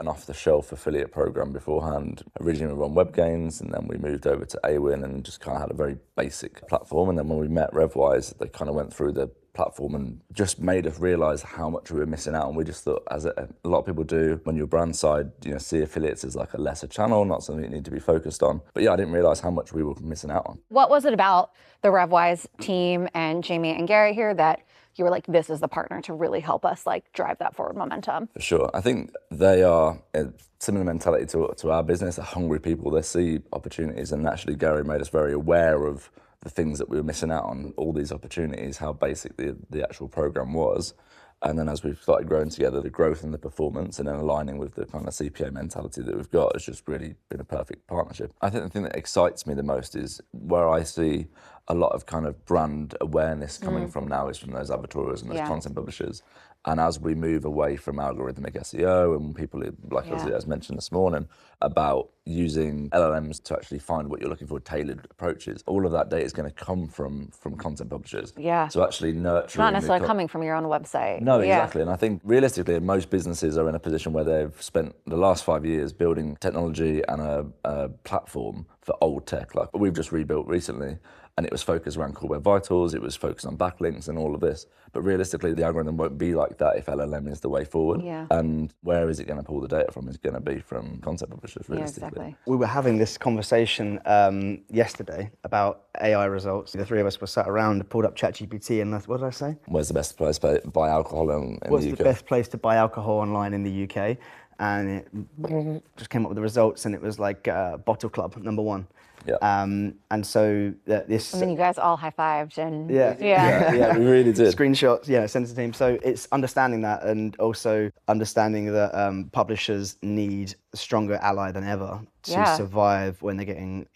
an off-the-shelf affiliate program beforehand. Originally we were on Web Gains, and then we moved over to Awin and just kind of had a very basic platform. And then when we met RevWise, they kind of went through the platform and just made us realize how much we were missing out. And we just thought, as a lot of people do, when you're brand side, see affiliates as like a lesser channel, not something you need to be focused on. But yeah, I didn't realize how much we were missing out on. What was it about the RevWise team and Jamie and Gary here that you were like, this is the partner to really help us like drive that forward momentum? For sure. I think they are a similar mentality to our business. They're hungry people. They see opportunities, and actually Gary made us very aware of the things that we were missing out on, all these opportunities, how basic the actual program was. And then as we've started growing together, the growth and the performance, and then aligning with the kind of CPA mentality that we've got, has just really been a perfect partnership. I think the thing that excites me the most is where I see a lot of kind of brand awareness coming from now is from those advertorials and those content publishers. And as we move away from algorithmic SEO and people, like as mentioned this morning, about using LLMs to actually find what you're looking for, tailored approaches, all of that data is going to come from content publishers. Yeah. So actually nurturing... Not necessarily coming from your own website. No, exactly. And I think realistically, most businesses are in a position where they've spent the last 5 years building technology and a platform for old tech, like we've just rebuilt recently. And it was focused around Core Web Vitals, it was focused on backlinks and all of this. But realistically, the algorithm won't be like that if LLM is the way forward. Yeah. And where is it going to pull the data from? It's going to be from content publishers, realistically. Yeah, exactly. We were having this conversation yesterday about AI results. The three of us were sat around, pulled up ChatGPT, and what did I say? Where's the best place to buy alcohol in the UK? What's the best place to buy alcohol online in the UK? And it just came up with the results, and it was like Bottle Club, #1. Yeah. And so this... I mean, you guys all high-fived and... Yeah, we really did. Screenshots, send it to the team. So it's understanding that, and also understanding that publishers need a stronger ally than ever to survive when they're getting,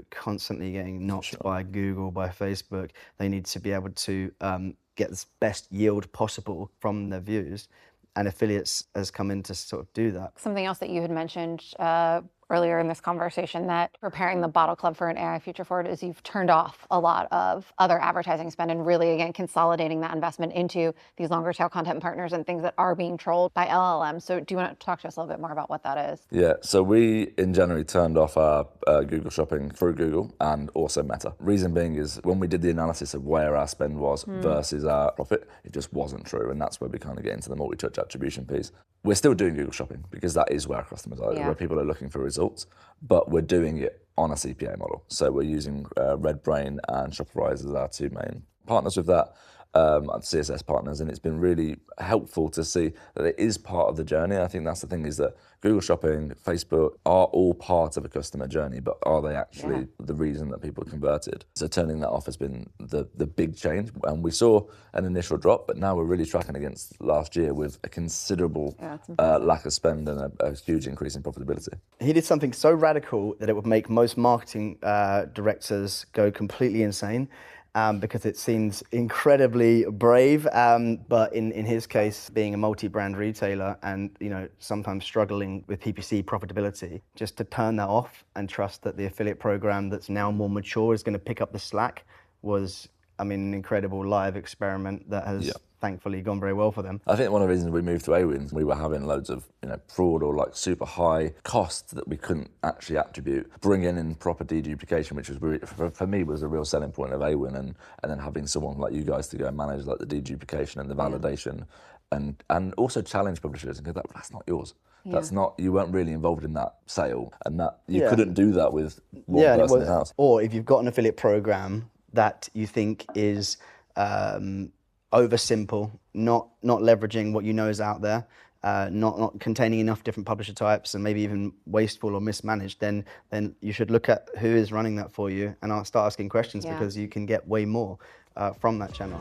constantly getting knocked by Google, by Facebook. They need to be able to get the best yield possible from their views. And affiliates has come in to sort of do that. Something else that you had mentioned earlier in this conversation, that preparing the Bottle Club for an AI future forward is you've turned off a lot of other advertising spend and really, again, consolidating that investment into these longer tail content partners and things that are being trolled by LLMs. So do you want to talk to us a little bit more about what that is? Yeah, so we in January turned off our Google Shopping through Google and also Meta. Reason being is when we did the analysis of where our spend was versus our profit, it just wasn't true. And that's where we kind of get into the multi-touch attribution piece. We're still doing Google Shopping because that is where our customers are, where people are looking for results, but we're doing it on a CPA model. So we're using RedBrain and Shopify as our two main partners with that, CSS partners, and it's been really helpful to see that it is part of the journey. I think that's the thing, is that Google Shopping, Facebook are all part of a customer journey, but are they actually the reason that people converted? So turning that off has been the big change, and we saw an initial drop, but now we're really tracking against last year with a considerable lack of spend and a huge increase in profitability. He did something so radical that it would make most marketing directors go completely insane. Because it seems incredibly brave, but in his case, being a multi-brand retailer and sometimes struggling with PPC profitability, just to turn that off and trust that the affiliate program that's now more mature is going to pick up the slack was, an incredible live experiment that has thankfully gone very well for them. I think one of the reasons we moved to Awin, we were having loads of fraud or like super high costs that we couldn't actually attribute. Bringing in proper deduplication, which was really, for me, was a real selling point of Awin, and then having someone like you guys to go and manage like the deduplication and the validation, and also challenge publishers and go, that's not yours. That's not, you weren't really involved in that sale, and that you couldn't do that with one person in house. Or if you've got an affiliate program that you think is oversimple, not leveraging what is out there, not containing enough different publisher types, and maybe even wasteful or mismanaged, then you should look at who is running that for you and start asking questions, because you can get way more from that channel.